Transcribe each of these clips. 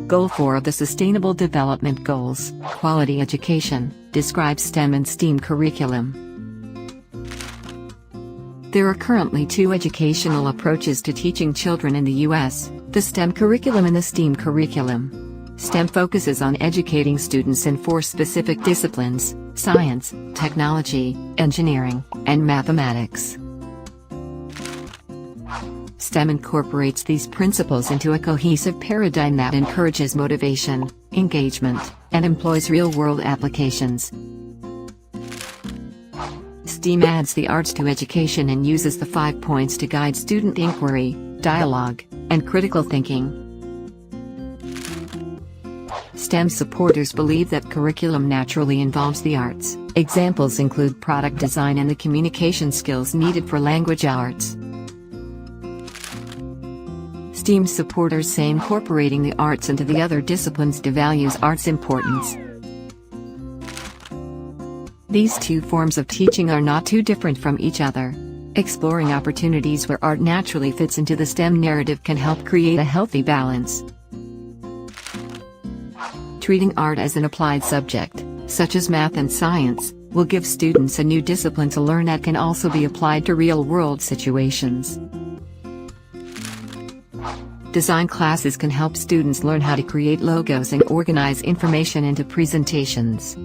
Goal 4 of the Sustainable Development Goals, Quality Education, describes STEM and STEAM curriculum. There are currently two educational approaches to teaching children in the U.S., the STEM curriculum and the STEAM curriculum. STEM focuses on educating students in 4 specific disciplines: science, technology, engineering, and mathematics. STEM incorporates these principles into a cohesive paradigm that encourages motivation, engagement, and employs real-world applications. STEAM adds the arts to education and uses the 5 points to guide student inquiry, dialogue, and critical thinking. STEM supporters believe that curriculum naturally involves the arts. Examples include product design and the communication skills needed for language arts. STEAM supporters say incorporating the arts into the other disciplines devalues arts' importance. These two forms of teaching are not too different from each other. Exploring opportunities where art naturally fits into the STEM narrative can help create a healthy balance. Treating art as an applied subject, such as math and science, will give students a new discipline to learn that can also be applied to real-world situations. Design classes can help students learn how to create logos and organize information into presentations.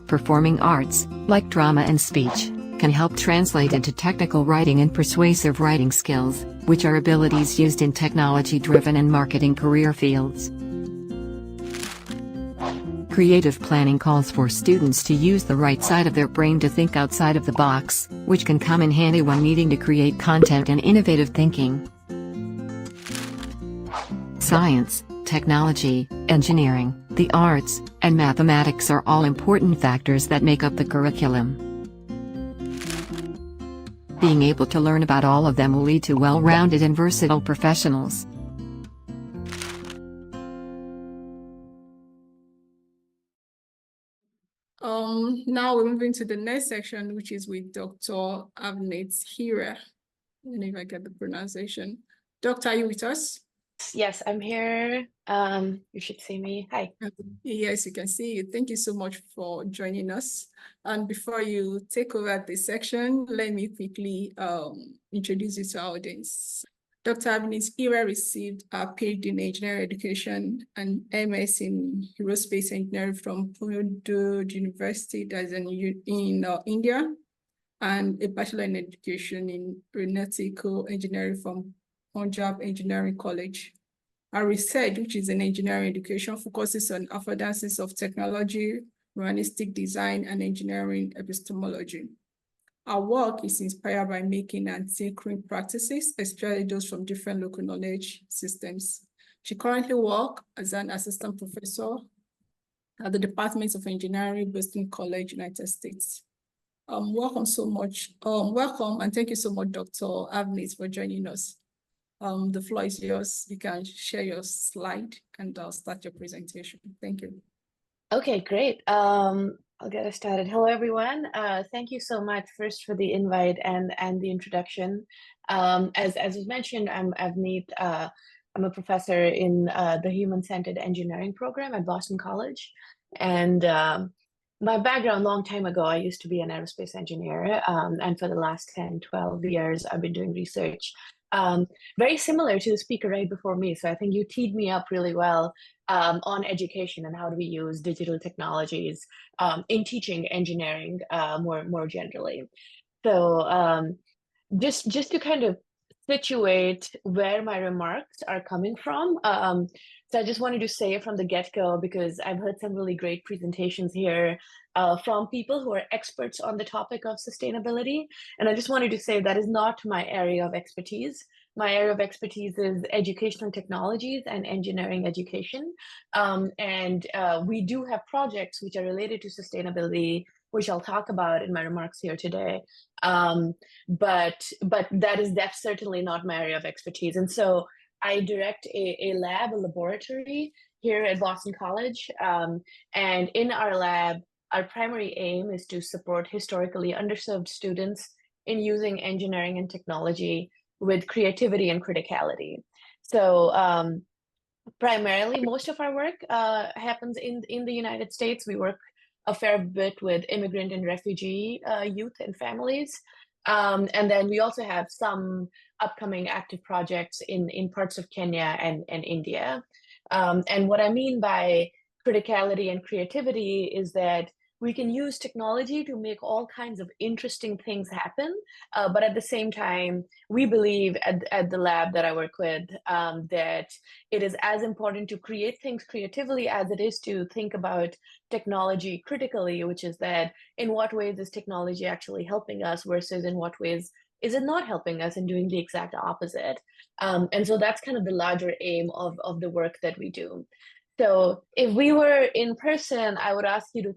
Performing arts, like drama and speech, can help translate into technical writing and persuasive writing skills, which are abilities used in technology-driven and marketing career fields. Creative planning calls for students to use the right side of their brain to think outside of the box, which can come in handy when needing to create content and innovative thinking. Science, technology, engineering, the arts, and mathematics are all important factors that make up the curriculum. Being able to learn about all of them will lead to well-rounded and versatile professionals. Now we're moving to the next section, which is with Dr.Avneet Hira. I don't know if I get the pronunciation. Doctor, are you with us? Yes, I'm here. You should see me. Hi. Yes, you can see you. Thank you so much for joining us. And before you take over this section, let me quickly introduce you to our audience. Dr. Avneet Hira received a PhD in engineering education and MS in aerospace engineering from Purdue University, that's in India, and a bachelor in education in aeronautical engineering from Punjab Engineering College. Our research, which is in engineering education, focuses on affordances of technology, humanistic design, and engineering epistemology. Our work is inspired by making and tinkering practices, especially those from different local knowledge systems. She currently works as an assistant professor at the Department of Engineering, Boston College, United States. Welcome so much. Welcome, and thank you so much, Dr. Avneet, for joining us. The floor is yours. You can share your slide and I'll start your presentation. Thank you. Okay, great. I'll get us started. Hello, everyone. Thank you so much first for the invite and the introduction. As was mentioned, I'm Avneet. I'm a professor in the Human-Centered Engineering program at Boston College. And my background, long time ago, I used to be an aerospace engineer. And for the last 10, 12 years, I've been doing research Very similar to the speaker right before me. So I think you teed me up really well on education and how do we use digital technologies in teaching engineering more generally. So just to kind of situate where my remarks are coming from. So I just wanted to say from the get-go, because I've heard some really great presentations here from people who are experts on the topic of sustainability. And I just wanted to say that is not my area of expertise. My area of expertise is educational technologies and engineering education. And we do have projects which are related to sustainability, which I'll talk about in my remarks here today. But that's certainly not my area of expertise. And so I direct a laboratory here at Boston College. And in our lab, our primary aim is to support historically underserved students in using engineering and technology with creativity and criticality. So primarily, most of our work happens in the United States. We work a fair bit with immigrant and refugee youth and families. And then we also have some upcoming active projects in parts of Kenya and India. And what I mean by criticality and creativity is that we can use technology to make all kinds of interesting things happen. But at the same time, we believe at the lab that I work with that it is as important to create things creatively as it is to think about technology critically, which is that in what ways is technology actually helping us versus in what ways is it not helping us and doing the exact opposite. And so that's kind of the larger aim of the work that we do. So if we were in person, I would ask you to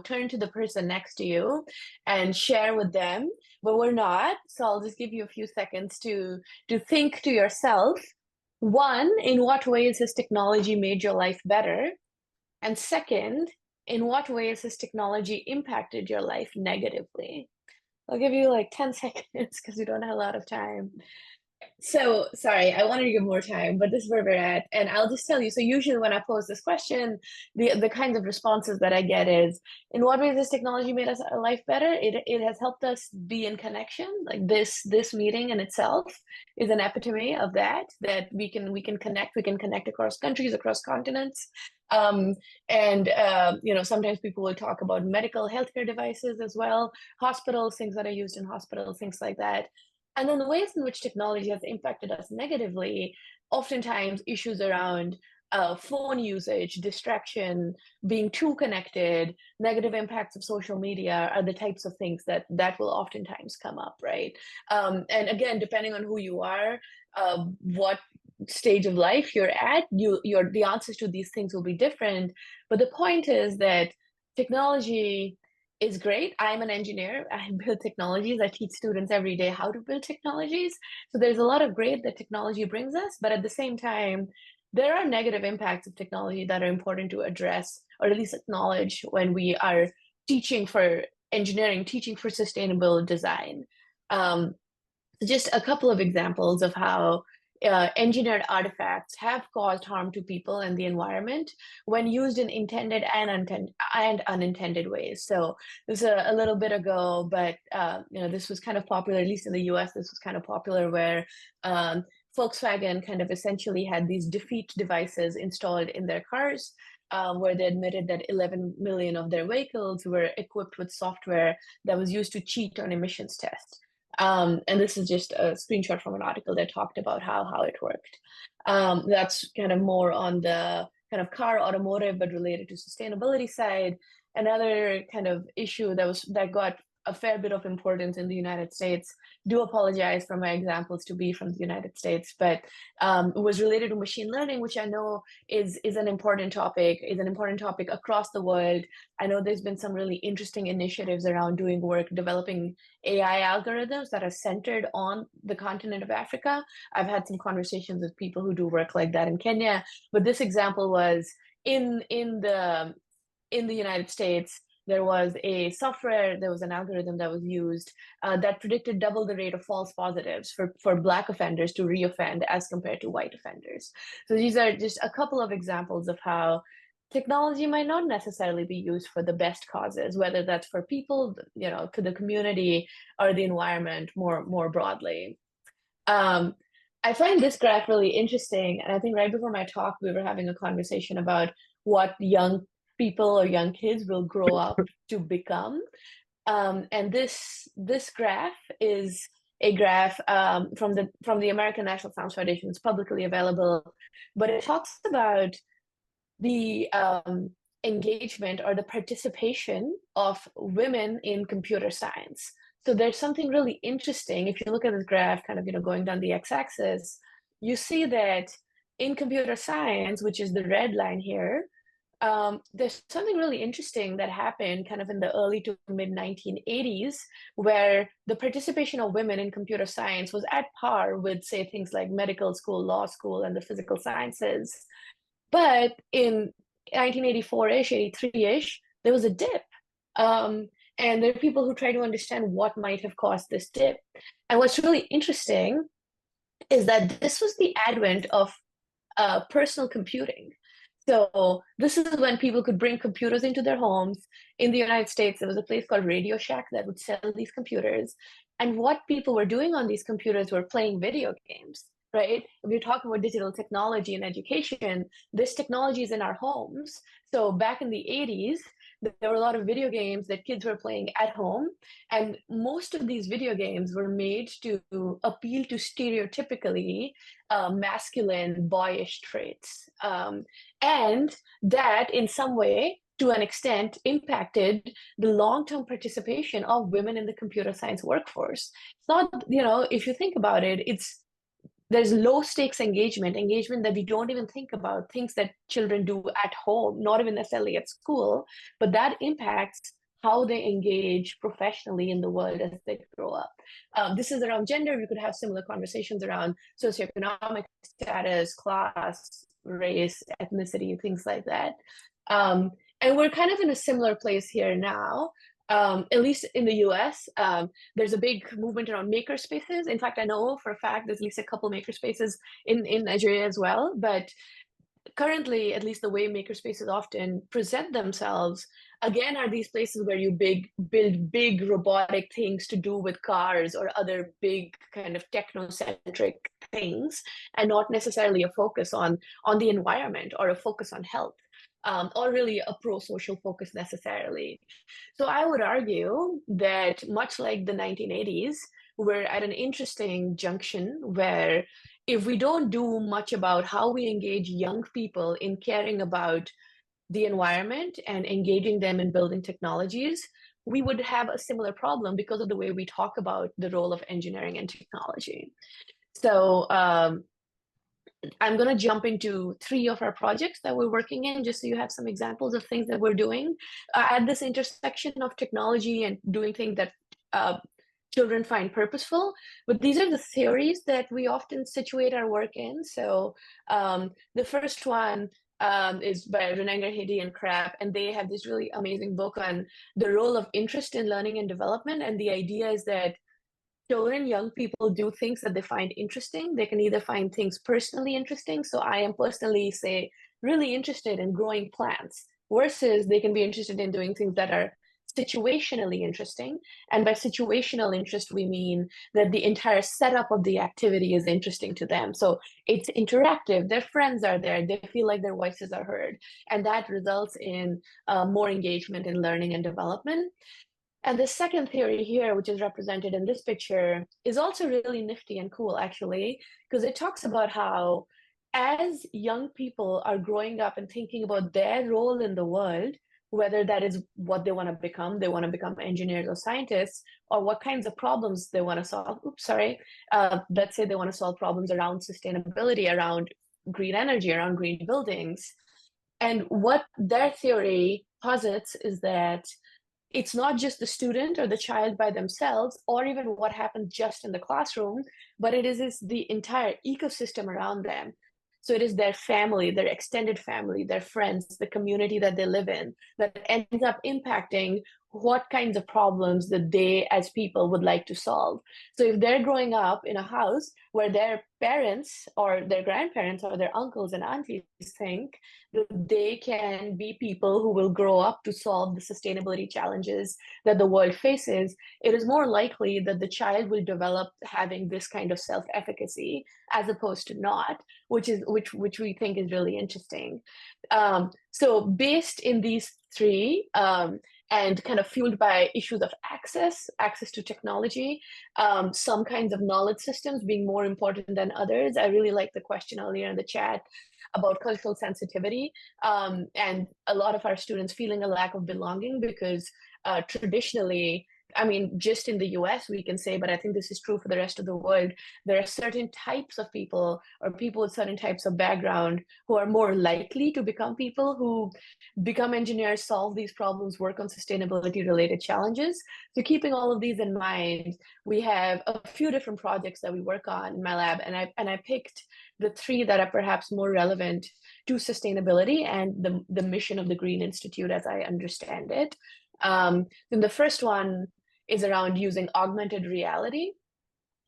turn to the person next to you and share with them, but we're not. So I'll just give you a few seconds to think to yourself, one, in what ways has technology made your life better? And second, in what ways has technology impacted your life negatively? I'll give you like 10 seconds because we don't have a lot of time. So sorry, I wanted to give more time, but this is where we're at. And I'll just tell you, so usually when I pose this question, the kinds of responses that I get is, in what ways has technology made us our life better? It has helped us be in connection. Like this meeting in itself is an epitome of that we can connect across countries, across continents. Sometimes people will talk about medical healthcare devices as well, hospitals, things that are used in hospitals, things like that. And then the ways in which technology has impacted us negatively, oftentimes issues around phone usage, distraction, being too connected, negative impacts of social media are the types of things that will oftentimes come up, right? And again, depending on who you are, what stage of life you're at, the answers to these things will be different. But the point is that technology is great. I'm an engineer. I build technologies. I teach students every day how to build technologies. So there's a lot of great that technology brings us, but at the same time, there are negative impacts of technology that are important to address, or at least acknowledge when we are teaching for engineering, teaching for sustainable design. So just a couple of examples of how engineered artifacts have caused harm to people and the environment when used in intended and unintended ways. So this was a little bit ago, but this was kind of popular, at least in the US, this was kind of popular where Volkswagen kind of essentially had these defeat devices installed in their cars, where they admitted that 11 million of their vehicles were equipped with software that was used to cheat on emissions tests. And this is just a screenshot from an article that talked about how it worked. That's kind of more on the kind of car automotive, but related to sustainability side. Another kind of issue that got a fair bit of importance in the United States. Do apologize for my examples to be from the United States, but it was related to machine learning, which I know is an important topic across the world. I know there's been some really interesting initiatives around doing work, developing AI algorithms that are centered on the continent of Africa. I've had some conversations with people who do work like that in Kenya, but this example was in the United States. There was an algorithm that was used that predicted double the rate of false positives for Black offenders to reoffend as compared to white offenders. So these are just a couple of examples of how technology might not necessarily be used for the best causes, whether that's for people, to the community or the environment more broadly. I find this graph really interesting, and I think right before my talk, we were having a conversation about what young people or young kids will grow up to become. And this graph is a graph from the American National Science Foundation. It's publicly available, but it talks about the engagement or the participation of women in computer science. So there's something really interesting. If you look at this graph, kind of, going down the x-axis, you see that in computer science, which is the red line here, there's something really interesting that happened kind of in the early to mid 1980s, where the participation of women in computer science was at par with, say, things like medical school, law school, and the physical sciences. But in 1984-ish, 83-ish, there was a dip. And there are people who try to understand what might have caused this dip. And what's really interesting is that this was the advent of personal computing. So this is when people could bring computers into their homes. In the United States, there was a place called Radio Shack that would sell these computers. And what people were doing on these computers were playing video games, right? If we're talking about digital technology and education, this technology is in our homes. So back in the 80s, there were a lot of video games that kids were playing at home. And most of these video games were made to appeal to stereotypically masculine, boyish traits. And that, in some way, to an extent, impacted the long-term participation of women in the computer science workforce. It's not, if you think about it, there's low stakes engagement that we don't even think about, things that children do at home, not even necessarily at school, but that impacts how they engage professionally in the world as they grow up. This is around gender. We could have similar conversations around socioeconomic status, class, race, ethnicity, things like that. And we're kind of in a similar place here now. At least in the US, there's a big movement around maker spaces. In fact, I know for a fact there's at least a couple maker spaces in Nigeria as well. But currently, at least the way maker spaces often present themselves, again, are these places where you build big robotic things to do with cars or other big kind of technocentric things, and not necessarily a focus on the environment or a focus on health. Or really a pro-social focus necessarily. So I would argue that much like the 1980s, we're at an interesting junction where if we don't do much about how we engage young people in caring about the environment and engaging them in building technologies, we would have a similar problem because of the way we talk about the role of engineering and technology. So I'm going to jump into 3 of our projects that we're working in, just so you have some examples of things that we're doing at this intersection of technology and doing things that children find purposeful. But these are the theories that we often situate our work in. So the first one is by Renenger, Hidi, and Krapp, and they have this really amazing book on the role of interest in learning and development. And the idea is that children, young people do things that they find interesting. They can either find things personally interesting. So I am personally, say, really interested in growing plants, versus they can be interested in doing things that are situationally interesting. And by situational interest, we mean that the entire setup of the activity is interesting to them. So it's interactive. Their friends are there. They feel like their voices are heard. And that results in more engagement in learning and development. And the second theory here, which is represented in this picture, is also really nifty and cool, actually, because it talks about how as young people are growing up and thinking about their role in the world, whether that is what they want to become engineers or scientists, or what kinds of problems they want to solve. Let's say they want to solve problems around sustainability, around green energy, around green buildings. And what their theory posits is that it's not just the student or the child by themselves, or even what happens just in the classroom, but it is the entire ecosystem around them. So it is their family, their extended family, their friends, the community that they live in, that ends up impacting what kinds of problems that they as people would like to solve. So if they're growing up in a house where their parents or their grandparents or their uncles and aunties think that they can be people who will grow up to solve the sustainability challenges that the world faces, it is more likely that the child will develop having this kind of self-efficacy as opposed to not, which we think is really interesting. So based in these three, and kind of fueled by issues of access to technology, some kinds of knowledge systems being more important than others. I really like the question earlier in the chat about cultural sensitivity, and a lot of our students feeling a lack of belonging because traditionally, I mean, just in the US, we can say, but I think this is true for the rest of the world. There are certain types of people or people with certain types of background who are more likely to become people who become engineers, solve these problems, work on sustainability related challenges. So keeping all of these in mind, we have a few different projects that we work on in my lab, and I picked the three that are perhaps more relevant to sustainability and the mission of the Green Institute as I understand it. Then the first one is around using augmented reality.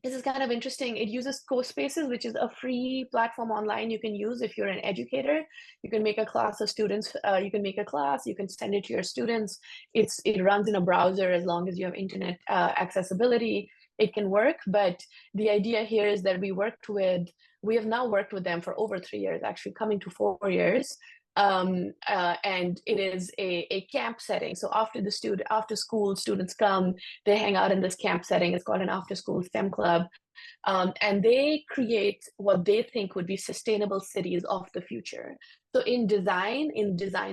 This is kind of interesting. It uses CoSpaces, which is a free platform online you can use if you're an educator. You can make a class of students. You can make a class. You can send it to your students. It runs in a browser as long as you have internet accessibility. It can work. But the idea here is that we have now worked with them for over 3 years, actually coming to 4 years. And it is a camp setting. So after school, students come, they hang out in this camp setting. It's called an after school STEM club. And they create what they think would be sustainable cities of the future. So in design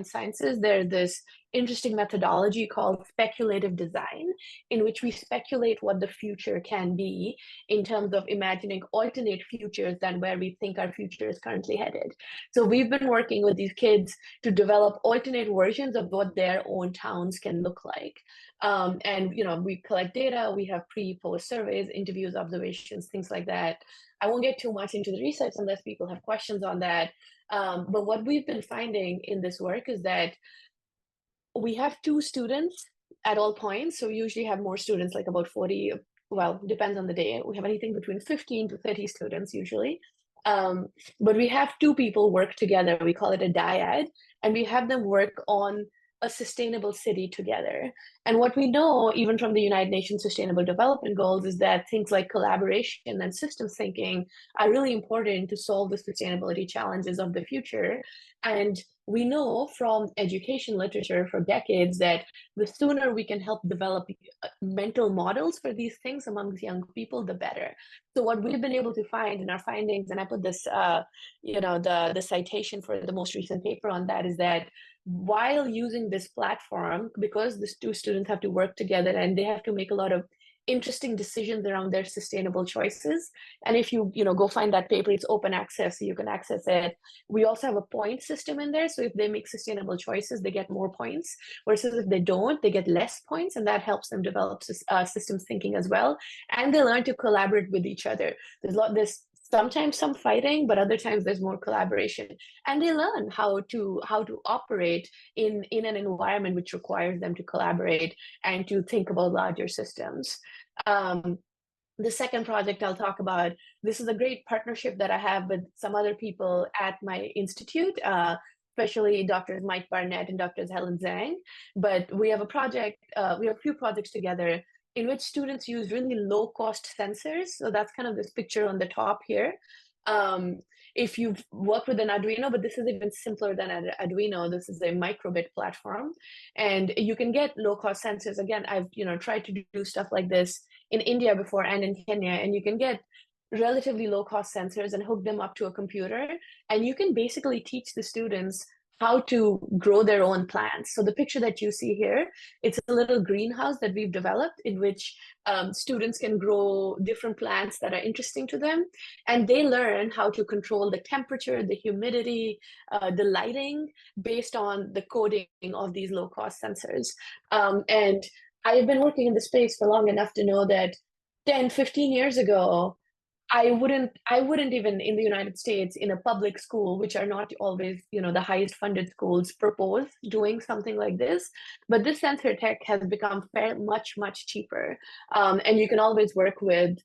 sciences, there's this interesting methodology called speculative design, in which we speculate what the future can be in terms of imagining alternate futures than where we think our future is currently headed. So we've been working with these kids to develop alternate versions of what their own towns can look like. And we collect data, we have pre-post surveys, interviews, observations, things like that. I won't get too much into the research unless people have questions on that. But what we've been finding in this work is that we have 2 students at all points. So we usually have more students, like about 40, well, depends on the day. We have anything between 15 to 30 students usually. But we have 2 people work together. We call it a dyad, and we have them work on a sustainable city together. And what we know, even from the United Nations Sustainable Development Goals, is that things like collaboration and systems thinking are really important to solve the sustainability challenges of the future. And we know from education literature for decades that the sooner we can help develop mental models for these things amongst young people, the better. So what we've been able to find in our findings, and I put this, the citation for the most recent paper on that, is that while using this platform, because the 2 students have to work together and they have to make a lot of interesting decisions around their sustainable choices. And if you go find that paper, it's open access, so you can access it. We also have a point system in there. So if they make sustainable choices, they get more points, versus if they don't, they get less points. And that helps them develop systems thinking as well. And they learn to collaborate with each other. There's sometimes some fighting, but other times there's more collaboration. And they learn how to operate in an environment which requires them to collaborate and to think about larger systems. The second project I'll talk about, this is a great partnership that I have with some other people at my institute, especially Drs. Mike Barnett and Drs. Helen Zhang. But we have we have a few projects together in which students use really low-cost sensors. So that's kind of this picture on the top here. If you've worked with an Arduino, but this is even simpler than an Arduino, this is a microbit platform, and you can get low-cost sensors. Again, I've tried to do stuff like this in India before and in Kenya, and you can get relatively low-cost sensors and hook them up to a computer, and you can basically teach the students how to grow their own plants. So the picture that you see here, it's a little greenhouse that we've developed in which students can grow different plants that are interesting to them. And they learn how to control the temperature, the humidity, the lighting based on the coding of these low-cost sensors. And I've been working in the space for long enough to know that 10, 15 years ago, I wouldn't even in the United States in a public school, which are not always, the highest funded schools, propose doing something like this. But this sensor tech has become much cheaper. And you can always work with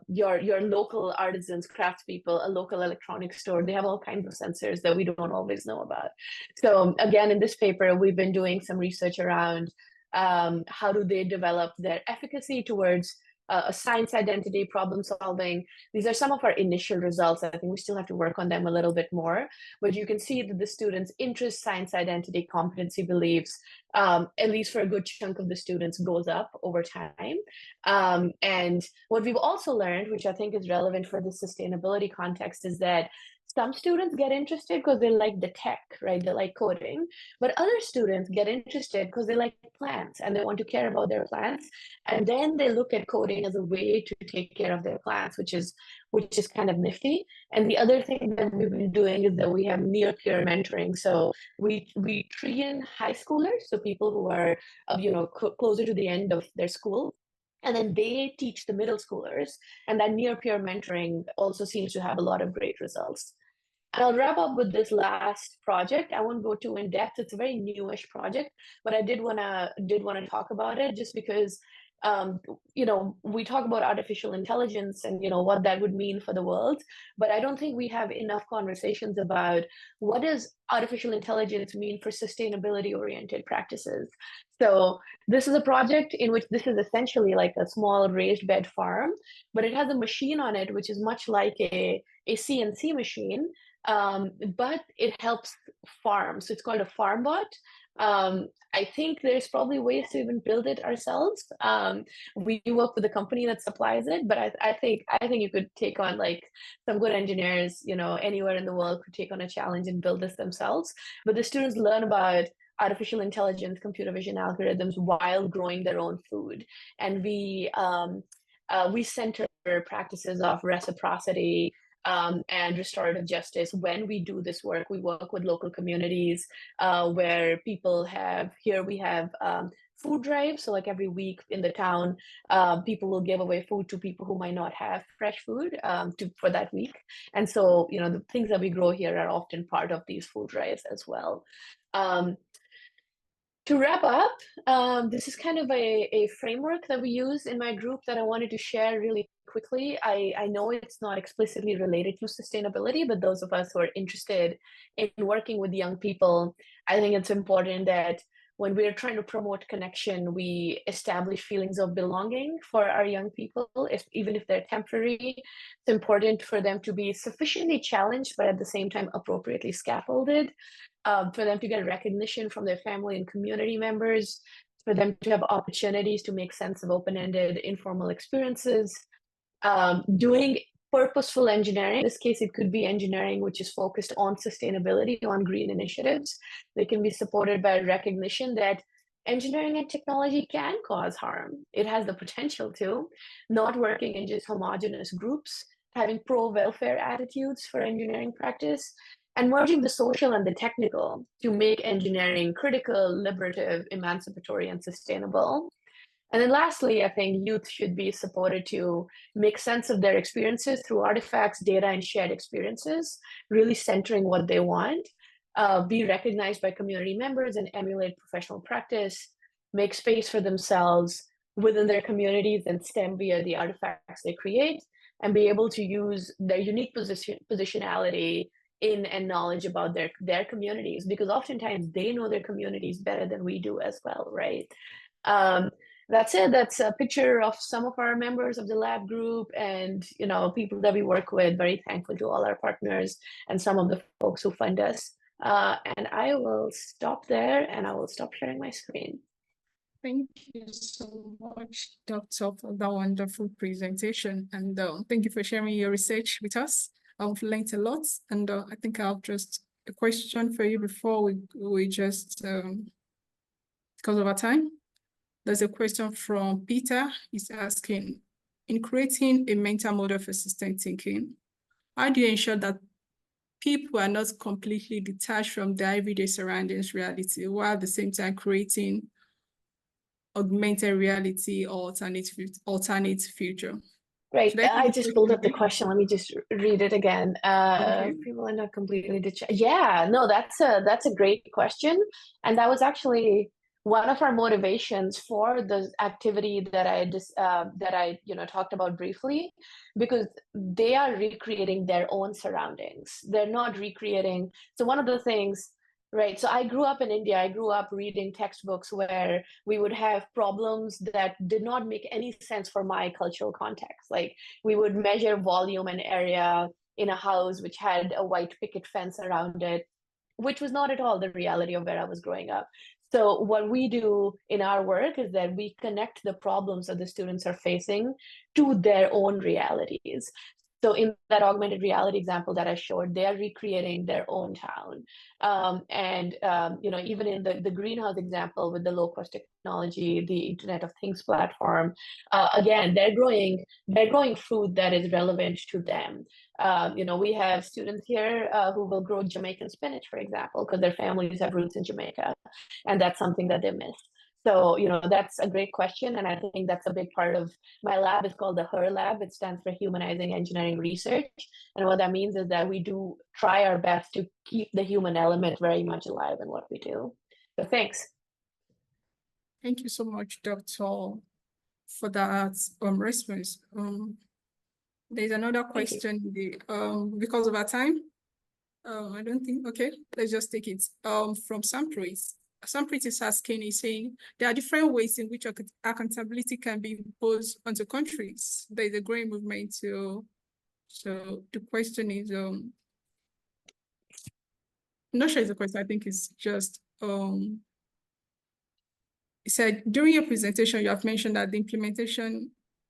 your local artisans, craftspeople, a local electronics store. They have all kinds of sensors that we don't always know about. So again, in this paper, we've been doing some research around how do they develop their efficacy towards a science identity, problem solving. These are some of our initial results. I think we still have to work on them a little bit more, but you can see that the students' interest, science identity, competency beliefs, at least for a good chunk of the students, goes up over time. And what we've also learned, which I think is relevant for the sustainability context, is that some students get interested because they like the tech, right? They like coding, but other students get interested because they like plants and they want to care about their plants. And then they look at coding as a way to take care of their plants, which is kind of nifty. And the other thing that we've been doing is that we have near peer mentoring. So we train high schoolers, so people who are closer to the end of their school, and then they teach the middle schoolers. And that near peer mentoring also seems to have a lot of great results. And I'll wrap up with this last project. I won't go too in depth. It's a very newish project, but I did wanna talk about it just because we talk about artificial intelligence and what that would mean for the world, but I don't think we have enough conversations about what does artificial intelligence mean for sustainability oriented practices. So this is a project in which this is essentially like a small raised bed farm, but it has a machine on it which is much like a CNC machine, but it helps farm. So it's called a farm bot. I think there's probably ways to even build it ourselves. We work with a company that supplies it, but I think you could take on like some good engineers, anywhere in the world could take on a challenge and build this themselves. But the students learn about artificial intelligence, computer vision algorithms while growing their own food. And we center practices of reciprocity, and restorative justice. When we do this work, we work with local communities where people we have food drives. So like every week in the town, people will give away food to people who might not have fresh food for that week. And so, the things that we grow here are often part of these food drives as well. To wrap up, this is kind of a framework that we use in my group that I wanted to share really quickly. I know it's not explicitly related to sustainability, but those of us who are interested in working with young people, I think it's important that when we're trying to promote connection, we establish feelings of belonging for our young people, even if they're temporary. It's important for them to be sufficiently challenged, but at the same time appropriately scaffolded. For them to get recognition from their family and community members, for them to have opportunities to make sense of open-ended informal experiences, doing purposeful engineering. In this case, it could be engineering which is focused on sustainability, on green initiatives. They can be supported by recognition that engineering and technology can cause harm. It has the potential to, not working in just homogenous groups, having pro-welfare attitudes for engineering practice, and merging the social and the technical to make engineering critical, liberative, emancipatory, and sustainable. And then lastly, I think youth should be supported to make sense of their experiences through artifacts, data, and shared experiences, really centering what they want, be recognized by community members and emulate professional practice, make space for themselves within their communities and STEM via the artifacts they create, and be able to use their unique positionality in and knowledge about their communities, because oftentimes they know their communities better than we do as well, right? That's it. That's a picture of some of our members of the lab group and people that we work with. Very thankful to all our partners and some of the folks who fund us. And I will stop there and I will stop sharing my screen. Thank you so much, Doctor, for that wonderful presentation. And thank you for sharing your research with us. I've learned a lot. And I think I have just a question for you before we just, because of our time. There's a question from Peter. He's asking, in creating a mental model for system thinking, how do you ensure that people are not completely detached from their everyday surroundings reality, while at the same time creating augmented reality or alternate future? Right. Should I take I the just question pulled up the again? question. Let me just read it again. Okay. People are not completely Yeah, no, that's a great question. And that was actually one of our motivations for the activity that I just that I talked about briefly, because they are recreating their own surroundings. They're not recreating. So one of the things, right? So I grew up in India. I grew up reading textbooks where we would have problems that did not make any sense for my cultural context. Like we would measure volume and area in a house which had a white picket fence around it, which was not at all the reality of where I was growing up. So what we do in our work is that we connect the problems that the students are facing to their own realities. So in that augmented reality example that I showed, they are recreating their own town. Even in the greenhouse example with the low-cost technology, the Internet of Things platform, again, they're growing food that is relevant to them. We have students here who will grow Jamaican spinach, for example, because their families have roots in Jamaica, and that's something that they miss. So, that's a great question. And I think that's a big part of my lab. Is called the HER lab. It stands for Humanizing Engineering Research. And what that means is that we do try our best to keep the human element very much alive in what we do. So thanks. Thank you so much, Doctor, for that response. There's another question because of our time. I don't think, okay, let's just take it. From Samprit. Samprit is asking, is saying, there are different ways in which accountability can be imposed onto countries. There is a growing movement to, so the question is, I'm not sure it's a question, I think it's just, it said, during your presentation, you have mentioned that the implementation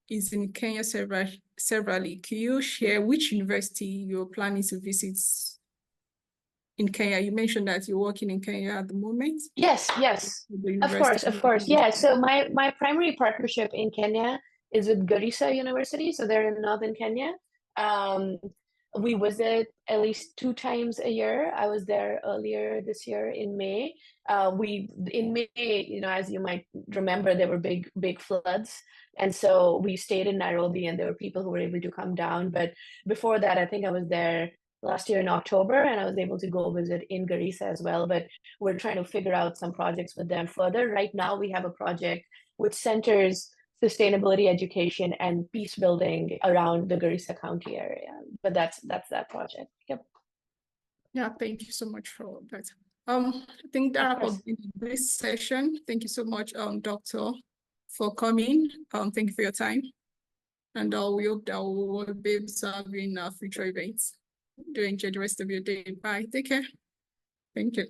is in Kenya severally. Can you share which university you're planning to visit in Kenya? You mentioned that you're working in Kenya at the moment. Yes, of course. Yeah, so my primary partnership in Kenya is with Garissa University. So they're in northern Kenya. We visit at least 2 times a year. I was there earlier this year in May. In May, as you might remember, there were big floods. And so we stayed in Nairobi, and there were people who were able to come down. But before that, I think I was there last year in October, and I was able to go visit in Garissa as well. But we're trying to figure out some projects with them further. Right now, we have a project which centers sustainability education and peace building around the Garissa County area. But that's that project. Yep. Yeah, thank you so much for that. I think that will be this session. Thank you so much, Doctor, for coming. Thank you for your time. And we hope that we will be able to have you in future events. Do enjoy the rest of your day. Bye. Take care. Thank you.